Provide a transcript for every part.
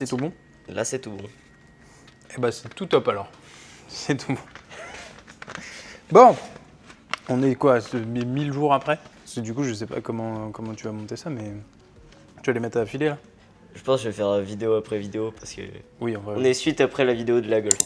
C'est tout bon? Là, c'est tout bon. Eh bah c'est tout top alors. C'est tout bon. Bon, on est quoi, 1000 jours après? Parce que du coup, je sais pas comment tu vas monter ça, mais tu vas les mettre à affiler là? Je pense que je vais faire vidéo après vidéo parce que Oui, en vrai. on est suite après la vidéo de la Golf.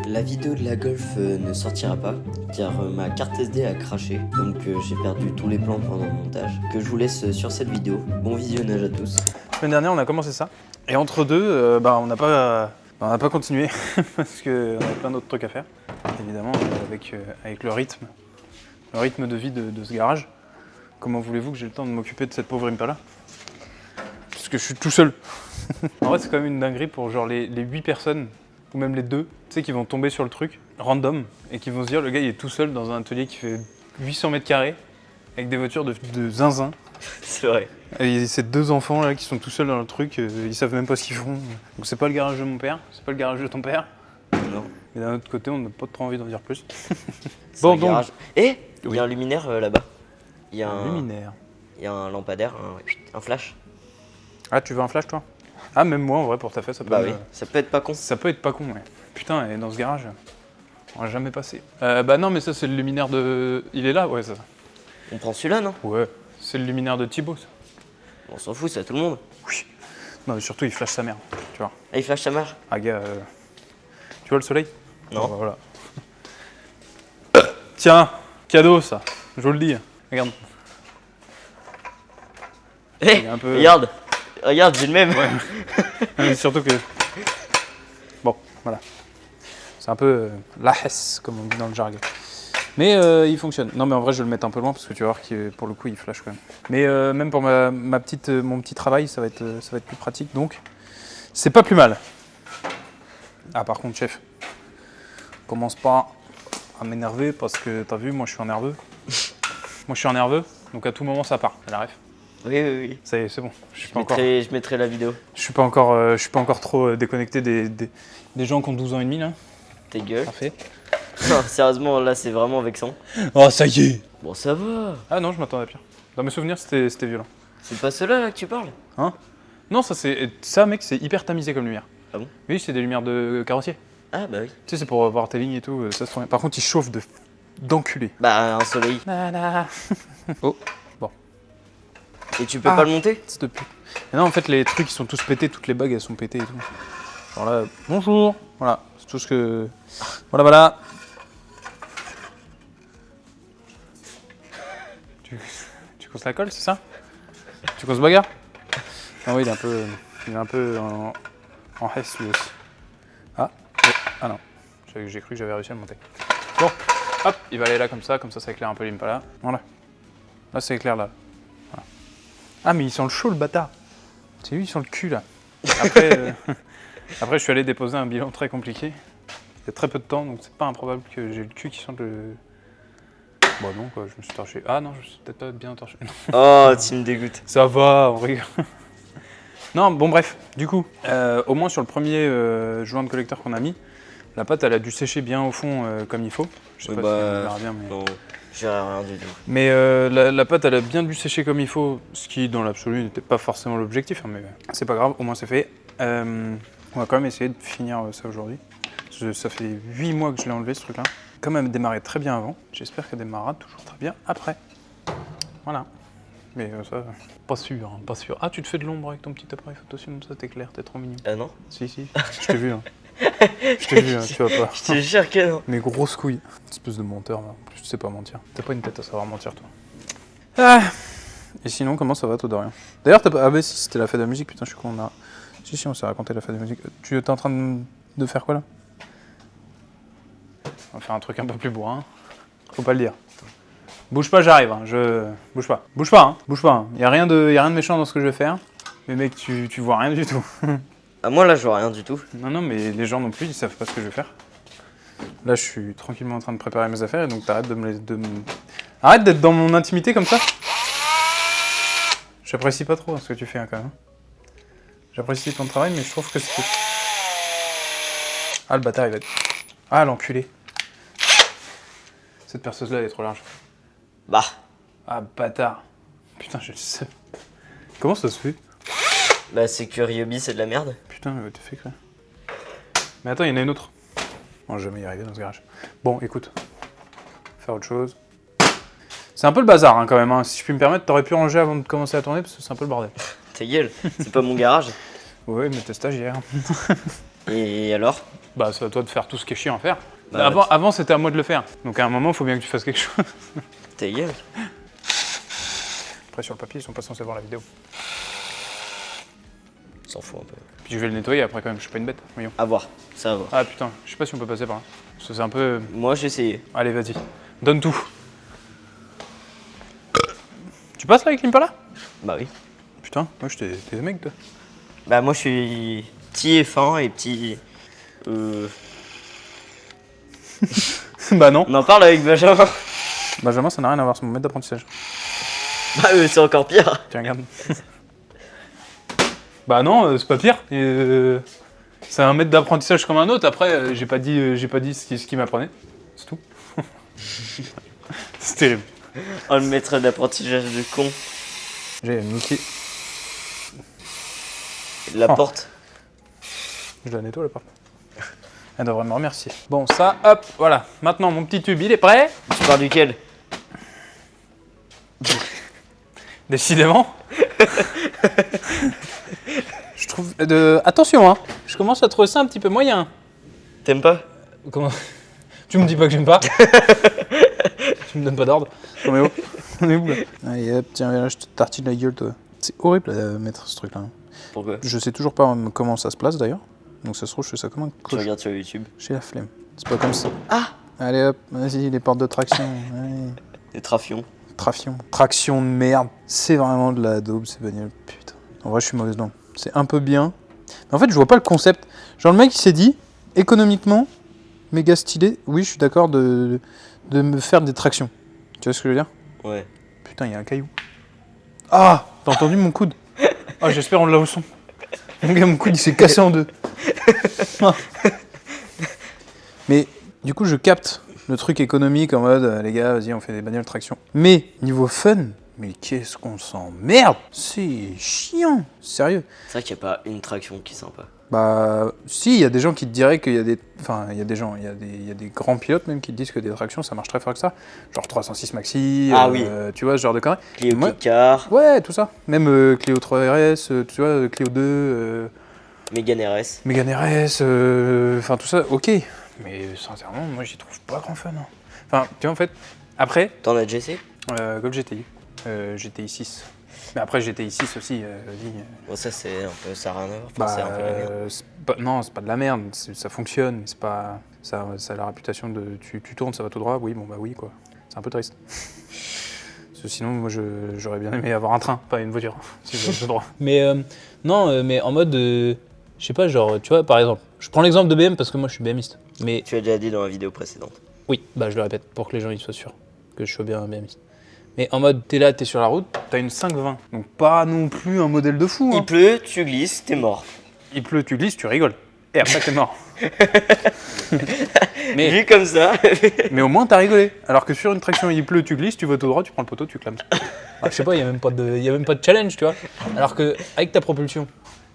La vidéo de la Golf ne sortira pas car ma carte SD a craché, donc j'ai perdu tous les plans pendant le montage que je vous laisse sur cette vidéo. Bon visionnage à tous. La semaine dernière, on a commencé ça. Et entre deux, on n'a pas continué parce qu'on avait plein d'autres trucs à faire. Évidemment, avec le rythme de vie de ce garage. Comment voulez-vous que j'ai le temps de m'occuper de cette pauvre Impala? Parce que je suis tout seul. En vrai, c'est quand même une dinguerie pour genre les 8 personnes, ou même les 2, tu sais, qui vont tomber sur le truc, random, et qui vont se dire, le gars, il est tout seul dans un atelier qui fait 800 mètres carrés, avec des voitures de zinzin. C'est vrai. Et ces 2 enfants là qui sont tout seuls dans le truc, ils savent même pas ce qu'ils font. Donc c'est pas le garage de mon père, c'est pas le garage de ton père. Non. Mais d'un autre côté, on n'a pas trop envie d'en dire plus. Bon, Bon, donc. garage. Et il Oui. y a un luminaire là-bas. Il y a Un luminaire. Il y a un lampadaire, un flash. Ah, tu veux un flash toi? Ah, même moi en vrai, pour ta fête, ça peut, Bah oui, ça peut être pas con. ça peut être pas con, ouais. Putain, et dans ce garage, on va jamais passer. Bah non, mais ça, c'est le luminaire de. Il est là, ouais, ça. On prend celui-là, non? Ouais, c'est le luminaire de Thibaut, ça. On s'en fout, c'est à tout le monde. Oui. Non, mais surtout, il flash sa mère, tu vois. Ah, il flash sa mère? Ah, gars, tu vois le soleil? Non. Bah, voilà. Tiens, cadeau ça, je vous le dis. Regarde. Hé, Il est un peu- regarde, j'ai le même. Ouais. Mais surtout que. Bon, voilà. C'est un peu la hesse, comme on dit dans le jargon. Mais il fonctionne. Non, mais en vrai, je vais le mettre un peu loin parce que tu vas voir que pour le coup, il flash quand même. Mais même pour mon petit travail, ça va être plus pratique. Donc, c'est pas plus mal. Ah, par contre, chef, commence pas à m'énerver parce que t'as vu, moi je suis un nerveux. Moi je suis un nerveux, donc à tout moment ça part. Elle arrive. Oui. Ça y est, c'est bon. Je mettrai la vidéo. Je suis pas encore trop déconnecté des gens qui ont 12 ans et demi là. Tes gueules. Parfait. Non, sérieusement, là, c'est vraiment vexant. Oh, ça y est. Bon, ça va. Ah non, je m'attendais à pire. Dans mes souvenirs, c'était violent. C'est pas cela là que tu parles? Hein? Non, ça mec, c'est hyper tamisé comme lumière. Ah bon? Oui, c'est des lumières de carrossier. Ah bah oui. Tu sais, c'est pour voir tes lignes et tout. Ça se trouve bien. Par contre, il chauffe d'enculé. Bah, un soleil. Oh, bon. Et tu peux pas le monter? C'est de pute. Et non, en fait, les trucs, ils sont tous pétés. Toutes les bagues, elles sont pétées et tout. Alors là, bonjour. Voilà, c'est tout ce que... Voilà. Tu causes la colle, c'est ça? Tu causes bagarre? Ah oui, il est un peu en hesse lui aussi. Ah non, j'ai cru que j'avais réussi à le monter. Bon, hop, il va aller là comme ça éclaire un peu l'Impala. Voilà. Là, ça éclaire là. Voilà. Ah, mais il sent le chaud, le bâtard. C'est lui, il sent le cul là. Après, après, je suis allé déposer un bilan très compliqué. Il y a très peu de temps, donc c'est pas improbable que j'ai le cul qui sente le... Bon non, quoi, je me suis torché. Ah non, je me suis peut-être pas bien torché. Oh, tu me dégoûtes. Ça va, on rigole. Non, bon bref, du coup, au moins sur le premier joint de collecteur qu'on a mis, la pâte elle a dû sécher bien au fond comme il faut. Je sais pas si on verra bien, mais... Non, j'ai rien du tout. Mais la pâte elle a bien dû sécher comme il faut, ce qui dans l'absolu n'était pas forcément l'objectif, hein, mais c'est pas grave, au moins c'est fait. On va quand même essayer de finir ça aujourd'hui. Ça fait 8 mois que je l'ai enlevé ce truc-là. Comme elle démarrait très bien avant, j'espère qu'elle démarrera toujours très bien après. Voilà. Mais ça, pas sûr, hein, pas sûr. Ah, tu te fais de l'ombre avec ton petit appareil photo, sinon ça t'éclaire, t'es trop mignon. Ah non? Si, je t'ai vu. Hein. Je t'ai vu, hein, tu vas pas. Je te jure que non. Mes grosses couilles. Espèce de menteur, là. En plus, tu sais pas mentir. T'as pas une tête à savoir mentir, toi. Ah. Et sinon, comment ça va, toi, Dorian? D'ailleurs, t'as pas... Ah bah si, c'était la fête de la musique, putain, je suis con, on a... Si, on s'est raconté la fête de la musique. Tu es en train de faire quoi, là? On va faire un truc un peu plus bourrin. Faut pas le dire. Bouge pas, j'arrive, hein. Bouge pas. Bouge pas, hein. Y a rien de méchant dans ce que je vais faire. Mais mec, tu vois rien du tout. Ah, moi là, je vois rien du tout. Non, mais les gens non plus, ils savent pas ce que je vais faire. Là, je suis tranquillement en train de préparer mes affaires, et donc t'arrêtes Arrête d'être dans mon intimité comme ça. J'apprécie pas trop ce que tu fais, hein, quand même. J'apprécie ton travail, mais je trouve que c'est... Ah, le bâtard, il va être... Ah, l'enculé. Cette perceuse-là, elle est trop large. Bah. Ah, bâtard. Putain, je le sais. Comment ça se fait? Bah, c'est que Ryobi, c'est de la merde. Putain. putain, t'es fait créer. Mais attends, il y en a une autre. On va jamais y arriver dans ce garage. Bon, écoute. Faire autre chose. C'est un peu le bazar hein, quand même. Hein. Si je puis me permettre, t'aurais pu ranger avant de commencer à tourner parce que c'est un peu le bordel. Ta gueule, c'est pas mon garage. Ouais, mais t'es stagiaire. Et alors? Bah, c'est à toi de faire tout ce qui est chiant à faire. Bah, Avant c'était à moi de le faire. Donc à un moment, il faut bien que tu fasses quelque chose. Ta gueule. Après, sur le papier, ils sont pas censés voir la vidéo. S'en fout un peu. Puis je vais le nettoyer après quand même, je suis pas une bête. Voyons. À voir, ça va voir. Ah putain, je sais pas si on peut passer par là. Parce que c'est un peu. Moi j'ai essayé. Allez, vas-y. Donne tout. Tu passes là avec l'Impala? Bah oui. Putain, moi j'étais des mecs toi. Bah moi je suis petit et fin et petit... Bah non. On en parle avec Benjamin. Benjamin, ça n'a rien à voir, c'est mon maître d'apprentissage. Bah c'est encore pire. Tiens, regarde. Bah non, c'est pas pire. C'est un maître d'apprentissage comme un autre. Après, j'ai pas dit ce qu'il m'apprenait. C'est tout. C'est terrible. Oh le maître d'apprentissage de con. J'ai un outil. La Oh. porte. Je la nettoie la porte. Elle devrait me remercier. Bon, ça, hop, voilà. Maintenant, mon petit tube, il est prêt. Tu pars duquel? Décidément. Je trouve. Attention, hein. Je commence à trouver ça un petit peu moyen. T'aimes pas? Comment? Tu me dis pas que j'aime pas. Tu me donnes pas d'ordre. Non mais oh, on est où là? Allez hop, tiens, là, je te tartine la gueule, toi. C'est horrible à mettre ce truc là. Pourquoi? Je sais toujours pas comment ça se place d'ailleurs. Donc ça se trouve, je fais ça comme un Tu coach. regardes sur YouTube. J'ai la flemme. C'est pas comme ça. Ah! Allez hop, vas-y, les portes de traction. Allez. Des trafions. Traction de merde. C'est vraiment de la daube ces bagnoles. Putain. En vrai, je suis mauvaise dedans. C'est un peu bien. Mais en fait, je vois pas le concept. Genre, le mec, il s'est dit, économiquement, méga stylé. Oui, je suis d'accord de me faire des tractions. Tu vois ce que je veux dire? Ouais. Putain, il y a un caillou. Ah! T'as entendu mon coude? Ah, j'espère on l'a au son. Mon gars, mon coude, il s'est cassé en deux. Ah. Mais, du coup, je capte le truc économique en mode, les gars, vas-y, on fait des bagnoles traction. Mais, niveau fun, mais qu'est-ce qu'on s'emmerde! C'est chiant! Sérieux. C'est vrai qu'il n'y a pas une traction qui est sympa. Bah, si, il y a des gens qui te diraient qu'il y a des... Enfin, il y a des gens, il y a des grands pilotes même qui te disent que des tractions, ça marche très fort que ça. Genre 306 Maxi, Ah oui. tu vois, ce genre de conneries. Clio Moi- Car, Ouais, tout ça. Même Clio 3RS, tu vois, Clio 2, Mégane RS. Mégane RS, enfin tout ça, ok. Mais sincèrement, moi j'y trouve pas grand fun. Hein. Enfin, tu vois, en fait, après, T'en as déjà essayé? Golf GTI, GTI 6. Mais après, GTI 6 aussi, vas-y. Bon, ça c'est un peu, ça n'a rien à voir. Enfin, Bah, c'est un peu la merde. non, c'est pas de la merde, ça fonctionne, mais c'est pas. Ça a la réputation de. Tu tournes, ça va tout droit, oui, bon bah oui, quoi. C'est un peu triste. Parce que sinon, moi j'aurais bien aimé avoir un train, pas une voiture, si j'avais le droit. Mais non, mais en mode. Je sais pas, genre, tu vois, par exemple, je prends l'exemple de BM parce que moi je suis BMiste. Mais Tu as déjà dit dans la vidéo précédente. oui, bah je le répète pour que les gens ils soient sûrs que je sois bien un BMiste. Mais en mode, t'es là, t'es sur la route, t'as une 520. Donc pas non plus un modèle de fou. Hein. Il pleut, tu glisses, t'es mort. Il pleut, tu glisses, tu rigoles. Et après t'es mort. mais, Vu comme ça. mais au moins t'as rigolé. Alors que sur une traction, il pleut, tu glisses, tu vas tout droit, tu prends le poteau, tu clames. Ah, je sais pas, il y a même pas de challenge, tu vois. Alors que avec ta propulsion,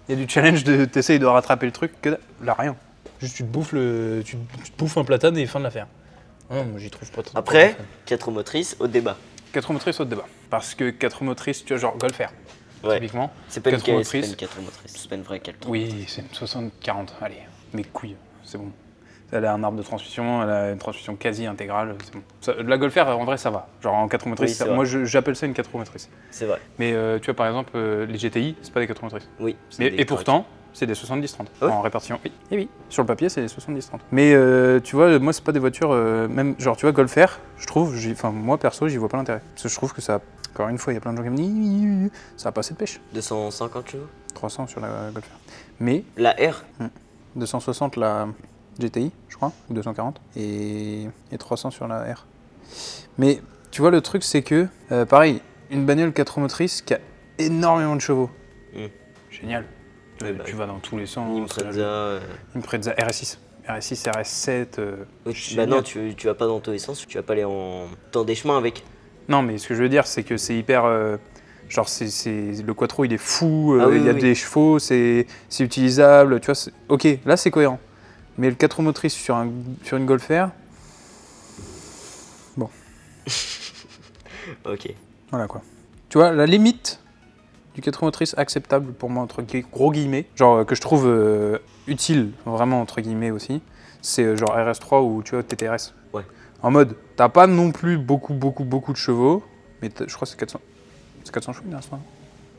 il y a du challenge de t'essayes de rattraper le truc, que là rien. Juste tu te bouffes tu te bouffes un platane et fin de l'affaire. Non, moi j'y trouve pas trop. Après, 4 motrices au débat. 4 motrices au débat. Parce que 4 motrices, tu vois, genre Golf R, Ouais. typiquement. C'est pas une 4 c'est pas motrices. une 4 motrices, c'est pas une vraie 4. Oui, c'est une 60-40, allez, mes couilles, c'est bon. Elle a un arbre de transmission, elle a une transmission quasi intégrale, c'est bon. La Golf R, en vrai, ça va. Genre en 4 motrices, Oui, c'est moi j'appelle ça une 4 motrices. C'est vrai. Mais tu vois, par exemple, les GTI, c'est pas des 4 motrices. Oui. c'est Mais, des et pourtant, c'est des 70-30 Ouais. en répartition. Oui, et oui, sur le papier, c'est des 70-30. Mais tu vois, moi, c'est pas des voitures, même genre, tu vois, Golf R, je trouve, enfin, moi perso, j'y vois pas l'intérêt. Parce que je trouve que ça, encore une fois, il y a plein de gens qui me disent, ça a pas assez de pêche. 250 chevaux. 300 sur la Golf R. Mais La R. 260 la GTI, je crois, ou 240, et 300 sur la R. Mais tu vois, le truc, c'est que, pareil, une bagnole 4 motrices qui a énormément de chevaux. Génial. Ouais, bah, Tu vas dans tous les sens. Impreza. Impreza RS6. RS6, RS7. Bah génial. non, tu vas pas dans tous les sens, tu vas pas aller dans des chemins avec. Non, mais ce que je veux dire, c'est que c'est hyper. Genre, le quattro, il est fou, Ah oui, il y a oui. des chevaux, c'est utilisable, tu vois. Ok, là, c'est cohérent. Mais le 4 roues motrices sur une Golf R, bon, Ok. voilà quoi. Tu vois, la limite du 4 roues motrices acceptable pour moi, entre gros guillemets, genre que je trouve utile, vraiment entre guillemets aussi, c'est genre RS3 ou tu vois, TTRS. Ouais. En mode, t'as pas non plus beaucoup de chevaux, mais je crois que c'est 400 chevaux, l'instant.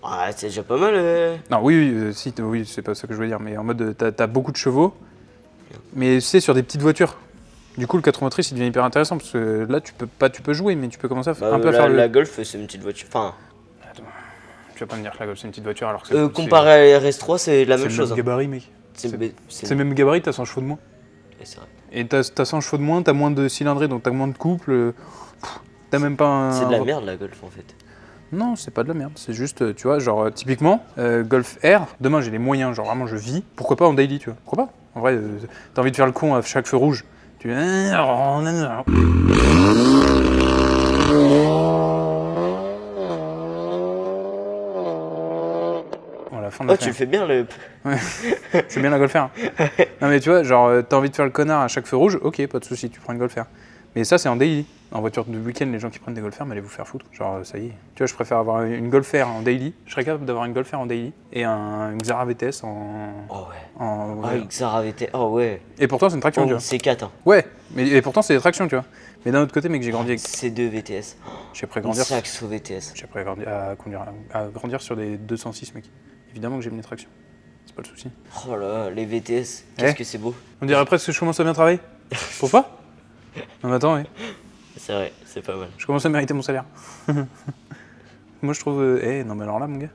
Ah, c'est déjà pas mal. Non, oui, si, oui, c'est pas ça que je voulais dire, mais en mode, t'as beaucoup de chevaux, mais c'est sur des petites voitures. Du coup, le 4 roues motrices, il devient hyper intéressant, parce que là, tu peux jouer, mais tu peux commencer à Bah, un peu à faire la Golf, c'est une petite voiture. Enfin, Tu vas pas me dire que la Golf, c'est une petite voiture, alors que comparé à la RS3, c'est la c'est même le chose. même gabarit, mec. C'est C'est le même gabarit, t'as 100 chevaux de moins. Ouais, c'est vrai. Et t'as 100 chevaux de moins, t'as moins de cylindrée, donc t'as moins de couple. T'as même pas un... C'est de la merde la Golf en fait. Non, c'est pas de la merde, c'est juste, tu vois, genre, typiquement, Golf R, demain j'ai les moyens, genre vraiment je vis, pourquoi pas en daily, tu vois, pourquoi pas? En vrai, t'as envie de faire le con à chaque feu rouge, tu... Voilà, fin de Oh, la tu le fais bien le. C'est bien la Golf R. Non mais tu vois, genre, t'as envie de faire le connard à chaque feu rouge, ok, pas de soucis, tu prends une Golf R. Mais ça, c'est en daily. En voiture de week-end, les gens qui prennent des Golf R, mais allez vous faire foutre. Genre, ça y est. Tu vois, je préfère avoir une Golf R en daily. Je serais capable d'avoir une Golf R en daily et un Xara VTS Oh ouais. en... Ah, Xara VT. Oh ouais. Et pourtant, c'est une traction, Oh, tu vois. C4. Hein. Ouais, mais et pourtant, c'est des tractions, tu vois. Mais d'un autre côté, mec, j'ai grandi avec... C2 VTS. J'ai appris à Une grandir... Saxo VTS. J'ai appris à grandir sur des 206, mec. Évidemment que j'aime les tractions. C'est pas le souci. Oh là, les VTS. Qu'est-ce que c'est beau. On dirait presque que je commence à bien travailler. Pour pas? Non mais attends, ouais. C'est vrai, c'est pas mal. Je commence à mériter mon salaire. Moi je trouve... non mais alors là mon gars,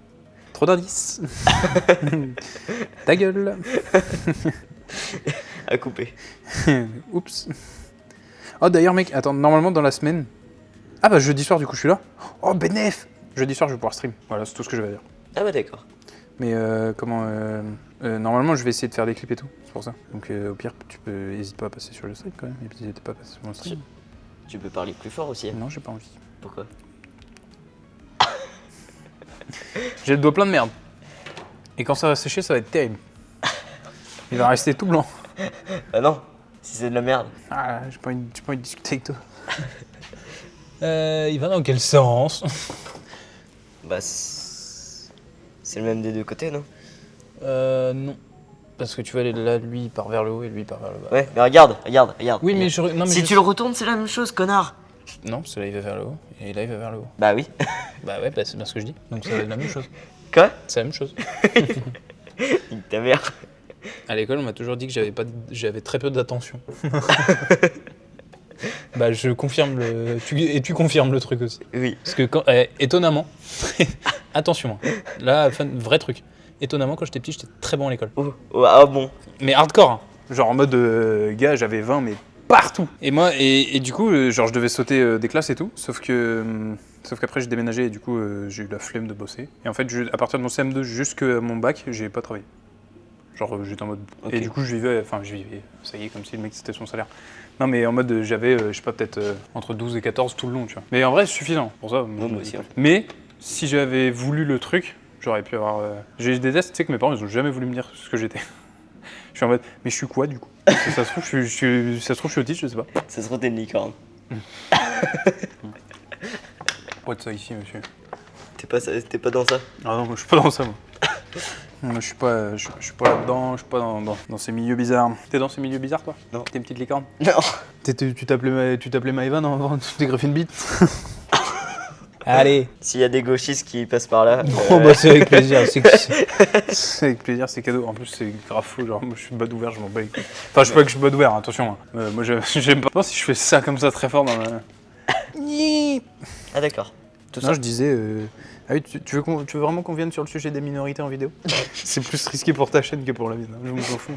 trop d'indices. Ta gueule. À couper. Oups. Oh d'ailleurs mec, attends, normalement dans la semaine... Ah bah jeudi soir du coup je suis là. Oh bénéf. Jeudi soir je vais pouvoir stream. Voilà, c'est tout ce que je vais dire. Ah bah d'accord. Mais normalement je vais essayer de faire des clips et tout, c'est pour ça. Donc au pire, n'hésite pas à passer sur le stream quand même. Et puis n'hésite pas à passer sur mon stream. Tu peux parler plus fort aussi. Non, j'ai pas envie. Pourquoi? J'ai le doigt plein de merde. Et quand ça va sécher, ça va être terrible. Il va rester tout blanc. Ah non, si c'est de la merde. Ah, j'ai pas envie de discuter avec toi. Il va dans quel sens? Bah c'est le même des deux côtés, non? Non. Parce que tu vois, là, lui, il part vers le haut et lui, il part vers le bas. Ouais, mais regarde. Oui, mais regarde. je... Non, mais Si tu le retournes, c'est la même chose, connard. Non, parce que là, il va vers le haut et là, il va vers le haut. Bah oui. Bah ouais, bah, c'est bien ce que je dis. Donc ça va être la même chose. Quoi? C'est la même chose. Nique ta mère. À l'école, on m'a toujours dit que j'avais très peu d'attention. Bah, je confirme et tu confirmes le truc aussi. Oui. Parce que étonnamment, attention, hein. Là, vrai truc. Étonnamment, quand j'étais petit, j'étais très bon à l'école. Oh, ah bon. Mais hardcore, hein. Genre en mode gars, j'avais 20, mais partout. Et moi, et du coup, genre je devais sauter des classes et tout, sauf qu'après j'ai déménagé et du coup j'ai eu la flemme de bosser. Et en fait, à partir de mon CM2 jusqu'à mon bac, j'ai pas travaillé. Genre j'étais en mode... Okay. Et du coup je vivais, ça y est, comme si le mec c'était son salaire. Non mais en mode j'avais, je sais pas, peut-être entre 12 et 14 tout le long, tu vois. Mais en vrai c'est suffisant, pour ça. moi aussi. Mais si j'avais voulu le truc, j'aurais pu avoir... J'ai des tests, tu sais que mes parents ils ont jamais voulu me dire ce que j'étais. Je suis en mode, mais je suis quoi du coup? Ça se trouve je suis autiste, je sais pas. Ça se trouve t'es une licorne. Pourquoi de ça ici, monsieur? T'es pas dans ça? Ah non, moi je suis pas dans ça, moi. Moi, je suis pas là-dedans, je suis pas dans ces milieux bizarres. T'es dans ces milieux bizarres, toi? Non. T'es une petite licorne? Non. Tu t'appelais Maëvan avant de te greffer une bite? Allez. S'il y a des gauchistes qui passent par là. Oh bah c'est avec plaisir, c'est avec plaisir, c'est cadeau. En plus c'est grave faux, genre moi je suis bad ouvert, je m'en bats les couilles. Enfin je suis pas que je suis bad ouvert, attention. Moi j'aime pas si je fais ça comme ça très fort dans la... Ah d'accord. Non, je disais, ah oui, tu veux vraiment qu'on vienne sur le sujet des minorités en vidéo? C'est plus risqué pour ta chaîne que pour la mienne, hein, je m'en fous.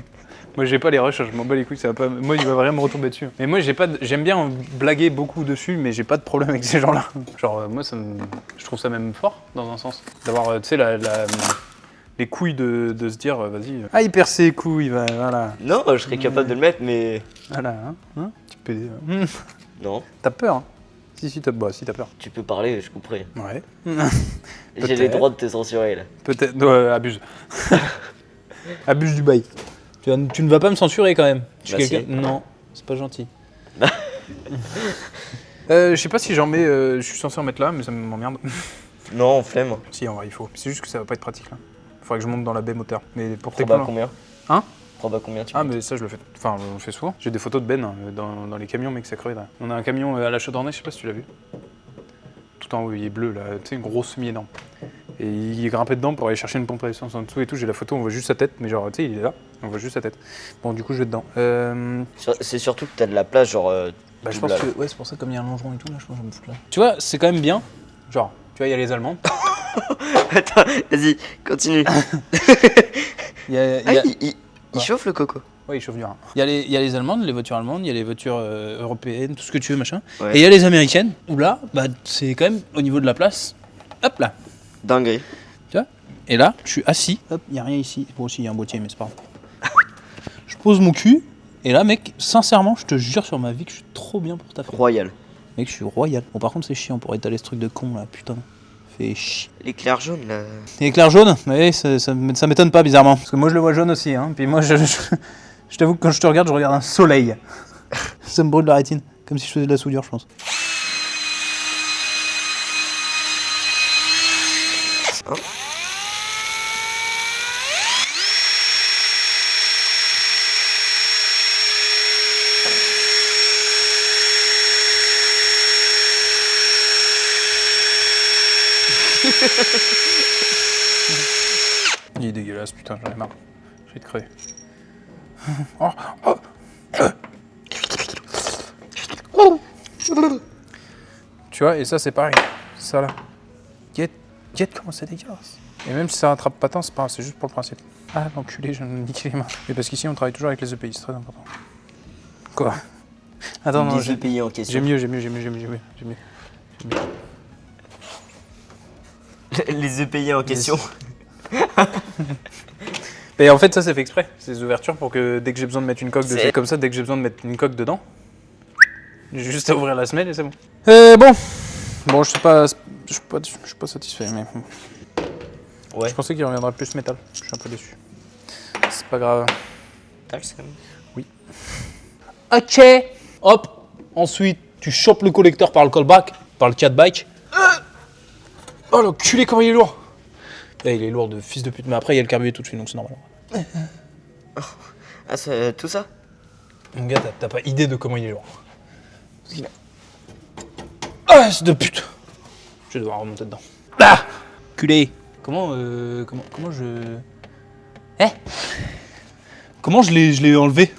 Moi j'ai pas les rushs, je m'en bats les couilles, ça va pas... Moi il va rien me retomber dessus. Mais moi j'aime bien blaguer beaucoup dessus, mais j'ai pas de problème avec ces gens-là. Genre moi je trouve ça même fort, dans un sens. D'avoir, tu sais, les couilles de se dire, vas-y... Ah il perd ses couilles, voilà. Non, je serais capable de le mettre, mais... Voilà, hein, petit PD. Non. T'as peur, hein? Si t'as peur. Tu peux parler, je couperai. Ouais. J'ai les droits de te censurer là. Peut-être. Abuse. Abuse du bail. Tu ne vas pas me censurer quand même. Je suis Bah quelqu'un. si. Non, c'est pas gentil. Je sais pas si j'en mets. Je suis censé en mettre là, mais ça m'emmerde. Non, flemme. Si, en vrai, il faut. C'est juste que ça va pas être pratique là. Faudrait que je monte dans la baie moteur. Mais pour tes Proba plans. combien? Hein? Proba combien tu Ah, mets? mais ça, je le fais. Enfin, on le fait souvent. J'ai des photos de Ben dans les camions, mec, ça crevait là. On a un camion à la Chaudornay, je sais pas si tu l'as vu. Tout en haut, il est bleu là, tu sais, une grosse semi-énorme. Et il est grimpé dedans pour aller chercher une pompe à essence en dessous et tout. J'ai la photo, on voit juste sa tête, mais genre, tu sais, il est là, on voit juste sa tête. Bon, du coup, je vais dedans. C'est surtout que t'as de la place, genre. Bah, je tout pense là. que. Ouais, c'est pour ça, comme il y a un longeron et tout, là, je pense que je vais me foutre là. Tu vois, c'est quand même bien. Genre, tu vois, il y a les Allemands. Attends, vas-y, continue. Il y a. Ah, il Quoi? chauffe le coco. Ouais, il chauffe du rein. Il y a les Allemandes, les voitures allemandes, il y a les voitures européennes, tout ce que tu veux, machin. Ouais. Et il y a les américaines, où là, bah, c'est quand même au niveau de la place. Hop là. Dinguerie. Tu vois? Et là, je suis assis. Hop, il n'y a rien ici. Bon, aussi, il y a un boîtier, mais c'est pas grave. Je pose mon cul. Et là, mec, sincèrement, je te jure sur ma vie que je suis trop bien pour ta fête. Royal. Mec, je suis royal. Bon, par contre, c'est chiant pour étaler ce truc de con là, putain. Fait chier. L'éclair jaune là. Éclair jaune? Oui, ça m'étonne pas bizarrement. Parce que moi, je le vois jaune aussi, hein. Puis moi, je t'avoue que quand je te regarde, je regarde un soleil. Ça me brûle la rétine. Comme si je faisais de la soudure, je pense. Hein? Il est dégueulasse, putain, j'en ai marre. Je vais te crever. Oh, oh. Tu vois, et ça c'est pareil. Ça là. Guette comment c'est dégueulasse. Et même si ça rattrape pas tant, c'est pas grave, c'est juste pour le principe. Ah l'enculé, je viens de niquer les mains. Mais parce qu'ici on travaille toujours avec les EPI, c'est très important. Quoi? Attends, non, Des pays en question. j'ai mieux. Les EPI en question. Et en fait, ça c'est fait exprès, ces ouvertures pour que dès que j'ai besoin de mettre une coque dessus, C'est- comme ça, dès que j'ai besoin de mettre une coque dedans, j'ai juste à ouvrir la semelle et c'est bon. Bon, je suis pas satisfait, mais Ouais. je pensais qu'il reviendrait plus métal. Je suis un peu déçu. C'est pas grave. T'as le seum. Ok. Hop. Ensuite, tu chopes le collecteur par le callback, par le catback. Oh l'enculé, comment il est lourd. Là, il est lourd de fils de pute, mais après il y a le carburant tout de suite, donc c'est normal. Ah, c'est tout ça? Mon gars, t'as pas idée de comment il est lourd. Ah, c'est de pute. Je vais devoir remonter dedans. Ah, culé. Comment je... Comment je l'ai enlevé?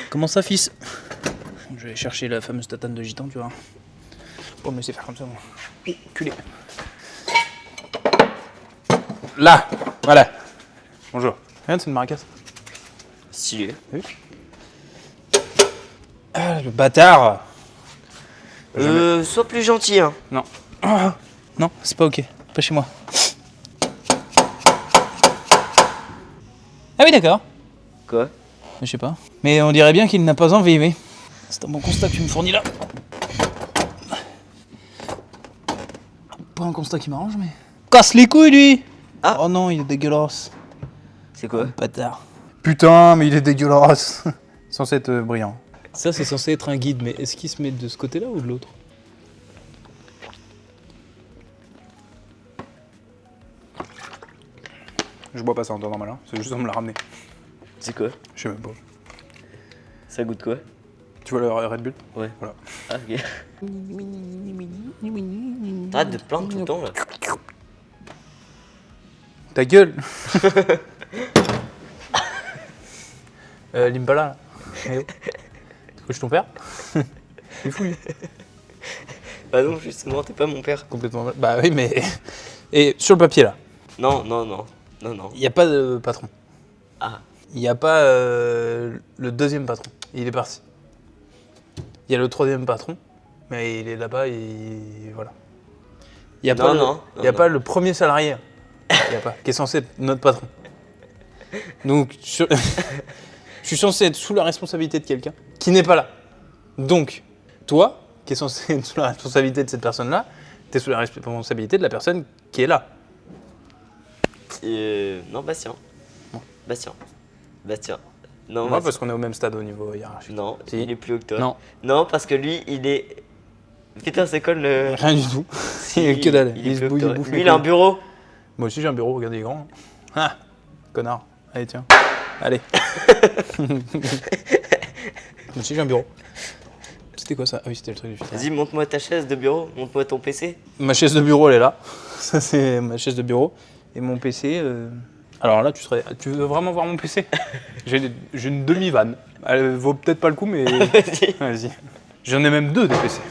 Comment ça, fils? Je vais aller chercher la fameuse tatane de gitan, tu vois. Pour me laisser faire comme ça, moi. Oh, culé. Là, voilà. Bonjour. Regarde, c'est une maracas. Stylé. Ah, le bâtard. Sois plus gentil, hein. Non. Ah, non, c'est pas ok. Pas chez moi. Ah oui, d'accord. Quoi? Je sais pas. Mais on dirait bien qu'il n'a pas envie, oui. C'est un bon constat que tu me fournis là. Pas un constat qui m'arrange, mais... Casse les couilles, lui. Ah. Oh non, il est dégueulasse. C'est quoi? Bâtard. Putain, mais il est dégueulasse. Censé être brillant. Ça, c'est censé être un guide, mais est-ce qu'il se met de ce côté-là ou de l'autre? Je bois pas ça en temps normal, hein. C'est juste on me l'a ramené. C'est quoi? Je sais même pas. Ça goûte quoi? Tu vois le Red Bull? Ouais. Voilà. Ah, ok. T'arrêtes de te plaindre tout le temps là. Ta gueule. L'Impala là. Eh oh. C'est quoi, je ton père? Il est fou lui. Bah non, justement, t'es pas mon père. Complètement mal. Bah oui, mais. Et sur le papier là, Non. il n'y a pas de patron. Ah. Il n'y a pas le deuxième patron. Il est parti. Il y a le troisième patron, mais il est là-bas et voilà. Il n'y a, Non. pas le premier salarié. Il y a pas, qui est censé être notre patron. Donc, je suis censé être sous la responsabilité de quelqu'un qui n'est pas là. Donc, toi, qui es censé être sous la responsabilité de cette personne-là, t'es sous la responsabilité de la personne qui est là. Non, Bastien. Bon. Bastien. Non, Moi, Bastien. parce qu'on est au même stade au niveau hiérarchique. Non, Si. il est plus haut que toi. Non, Non, parce que lui, il est... Putain, c'est quoi le... rien du tout. Que dalle. Il est se plus haut bouille, que il toi. bouffe Lui, les il a un couilles. bureau. Moi aussi, j'ai un bureau, regardez, il est grand. Ah, connard. Allez, tiens. Allez. Moi aussi, j'ai un bureau. C'était quoi ça? Ah oui, c'était le truc du film. Vas-y, montre-moi ta chaise de bureau, montre-moi ton PC. Ma chaise de bureau, elle est là. Ça, c'est ma chaise de bureau. Et mon PC. Alors là, tu veux vraiment voir mon PC? J'ai une demi-vanne. Elle vaut peut-être pas le coup, mais. Vas-y. Vas-y. J'en ai même deux des PC.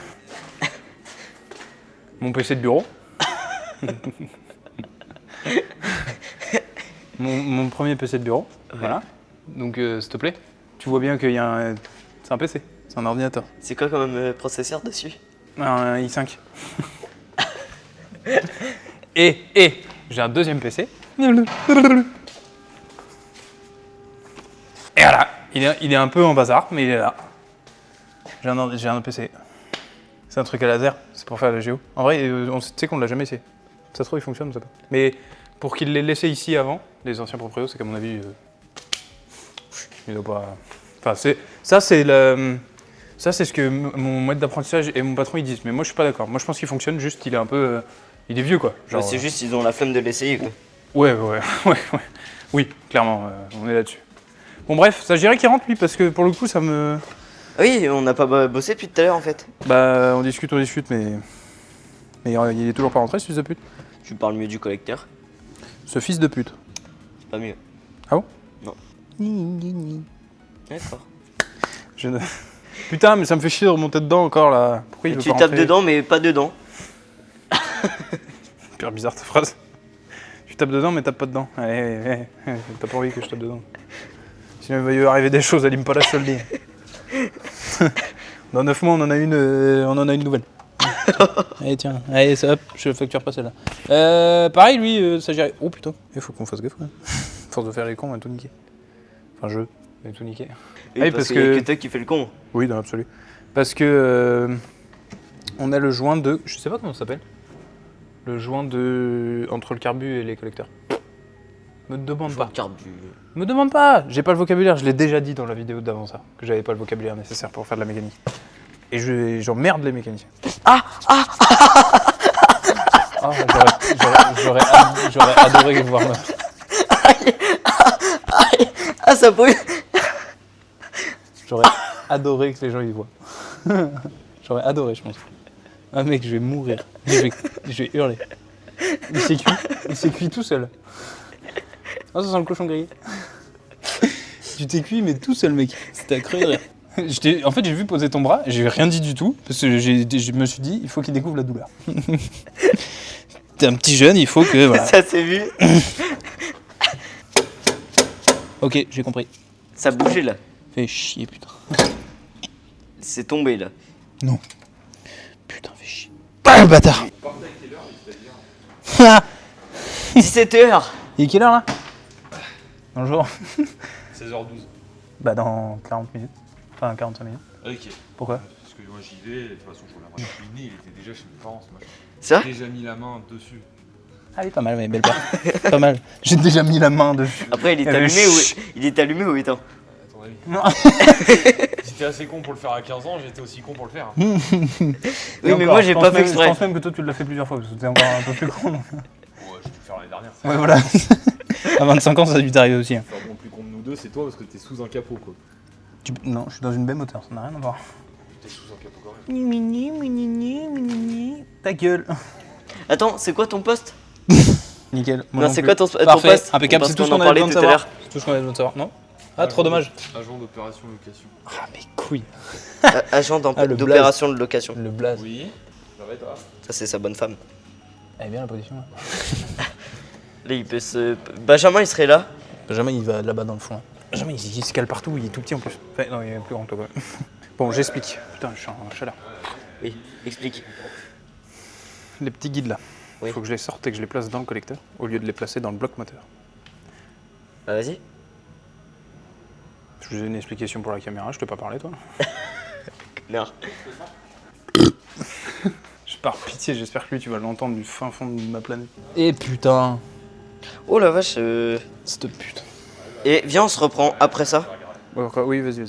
Mon PC de bureau. mon premier PC de bureau. Voilà. Donc, s'il te plaît. Tu vois bien qu'il y a un. C'est un PC. C'est un ordinateur. C'est quoi comme processeur dessus? Un i5. Et j'ai un deuxième PC. Et voilà, il est un peu en bazar, mais il est là. J'ai un PC. C'est un truc à laser, c'est pour faire la géo. En vrai, tu sais qu'on l'a jamais essayé. Ça se trouve, il fonctionne, on sait pas. Mais pour qu'il l'ait laissé ici avant, les anciens proprios, c'est qu'à mon avis, il doit pas... Enfin, ça, c'est ce que mon maître d'apprentissage et mon patron ils disent. Mais moi, je suis pas d'accord. Moi, je pense qu'il fonctionne, juste il est un peu... il est vieux, quoi. Genre, c'est juste ils ont la flemme de l'essayer, quoi. Ouais. Oui, clairement, on est là-dessus. Bon, bref, ça, je dirais qu'il rentre, lui, parce que pour le coup, ça me... Oui, on n'a pas bossé depuis tout à l'heure, en fait. Bah, on discute, mais il est toujours pas rentré, ce fils de pute. Je parle mieux du collecteur. Ce fils de pute. C'est pas mieux. Ah bon? Non. D'accord. Je ne... Putain, mais ça me fait chier de remonter dedans encore, là. Pourquoi il veut Tu pas tapes rentrer? dedans, mais pas dedans. Pire bizarre ta phrase. Tu tapes dedans, mais tape pas dedans. Allez, t'as pas envie que je tape dedans. Sinon, il va y arriver des choses à l'Impala, je te le dis. Dans 9 mois, on en a une nouvelle. Allez, tiens. Allez, hop, je facture pas celle-là. Pareil, lui, ça gère. Oh putain, il faut qu'on fasse gaffe, ouais. Force de faire les cons, on va tout niquer. Enfin, on va tout niquer. Oui, Ah oui, parce parce qu'il y a que- que toi qui fais le con. Oui, dans l'absolu. Parce que on a le joint de... Je sais pas comment ça s'appelle. Le joint de... entre le carbu et les collecteurs. Me demande pas. Me demande pas. J'ai pas le vocabulaire, je l'ai déjà dit dans la vidéo d'avant ça. Que j'avais pas le vocabulaire nécessaire pour faire de la mécanique. Et j'emmerde les mécaniciens. Ah, j'aurais adoré voir ma... Ah, ça brûle. J'aurais adoré que les gens y voient. J'aurais adoré, je pense. Ah mec, je vais mourir. Je vais hurler. Il s'est cuit tout seul. Ah, ça sent le cochon grillé. Tu t'es cuit, mais tout seul, mec. C'était à crever. En fait, j'ai vu poser ton bras, j'ai rien dit du tout, parce que je me suis dit, il faut qu'il découvre la douleur. T'es un petit jeune, il faut que... Voilà. Ça s'est vu. Ok, j'ai compris. Ça a bougé, là. Fais chier, putain. C'est tombé, là. Non. Putain, fais chier. Ah, le bâtard. 17h. Il est quelle heure, là? Bonjour. 16h12. Bah, dans 40 minutes. Enfin, 45 minutes. Ok. Pourquoi? Parce que moi j'y vais, de toute façon je reviendrai. Je suis né, il était déjà chez mes parents ce matin. Ça? J'ai déjà mis la main dessus. Ah oui, pas mal, mais belle part. Pas mal. J'ai déjà mis la main dessus. Après, il est Eh ben, allumé ou chut. il est allumé ou éteint? À ton avis. Non. J'étais assez con pour le faire à 15 ans, j'étais aussi con pour le faire. Oui, mais moi, j'ai pas fait Je exprès. pense même que toi, tu l'as fait plusieurs fois, parce que t'es encore un peu plus con. Ouais, j'ai dû le faire l'année dernière. Ouais, voilà. À 25 ans, ça a dû t'arriver aussi. Hein. Enfin bon, le plus con de nous deux, c'est toi parce que t'es sous un capot quoi. Non, je suis dans une baie moteur, ça n'a rien à voir. T'es sous un capot quand même. Ta gueule. Attends, c'est quoi ton poste? Nickel. Non, c'est quoi ton poste? Impeccable, Parce c'est tout ce qu'on en qu'on avait parlait besoin de tout à savoir. l'heure. C'est tout ce qu'on avait besoin de savoir, non? Ah, trop dommage. Agent d'opération location. Ah, mes couilles. Agent Ah, le d'opération de location. Le blaze. Oui. Ça va toi? Ça, c'est sa bonne femme. Elle est bien la position, là. Là, il peut se... Benjamin, il serait là. Benjamin, il va là-bas dans le fond. Benjamin, il se cale partout, il est tout petit en plus. Enfin, non, il est plus grand que toi. Bon, j'explique. Putain, je suis en chaleur. Oui, explique. Les petits guides là. Il Oui. faut que je les sorte et que je les place dans le collecteur au lieu de les placer dans le bloc moteur. Bah, vas-y. faisais une explication pour la caméra, je t'ai pas parlé toi. Connard. Par pitié, j'espère que lui tu vas l'entendre du fin fond de ma planète. Et putain. Oh la vache. Cette pute. Et viens, on se reprend après ça. Oui, vas-y.